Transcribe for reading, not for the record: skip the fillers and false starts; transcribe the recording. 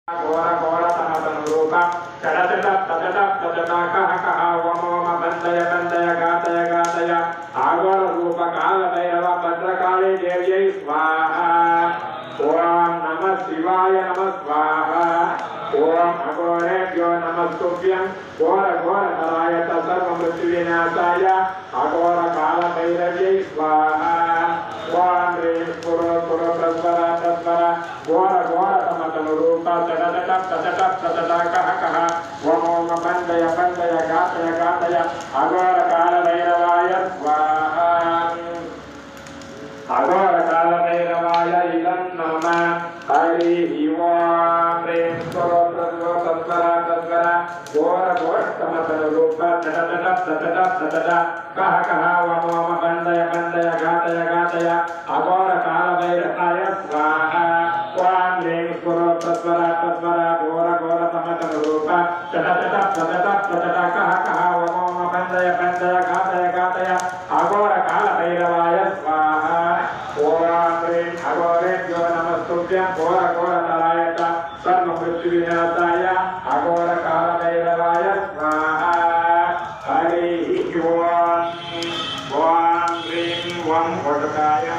घोर घोर तमतनुरूप चटचट तचट तचटा कह कह वम वम बंदय बंदय गातय गातय आघोर रूप काल भैरव भद्रकाली देव्यै स्वाहा ओम नमः शिवाय नमः स्वाहा ओम अघोरेभ्यो नमस्तुभ्यं घोर घोर तराय सर्वमृत्युविनाशाय अघोर काल भैरव्यै स्वाहा ओम ह्रीं पुरो पुरो तस्वरा तस्वरा घोर घोर तमतनुरूप चटचट तचट तचटा कह कह वम वम बंदय बंदय गातय गातय अघोर काल भैरवाय स्वाहा अघोर काल भैरवाय इदं नमः हरि ओम ह्रीं पुरो पुरो तस्वरा तस्वरा घोर घोर तमतनुरूप चटचट तचट तचटा कह कह वम वम बंदय बंदय गातय गातय अघोर काल भैरवाय स्वाहा ओम ह्रीं पुरो तस्वरा तस्वरा घोर घोर तमतनुरूप चटचट तचट तचटा कह कह वम वम बंदय बंदय गातय गातय अघोर काल भैरवाय स्वाहा ओम ह्रीं अघोरेभ्यो नमस्तुभ्यं घोर घोर तराय सर्वमृत्युविनाशाय अघोर काल भैरवाय स्वाहा हरि ओम ह्रीं वं घटकाय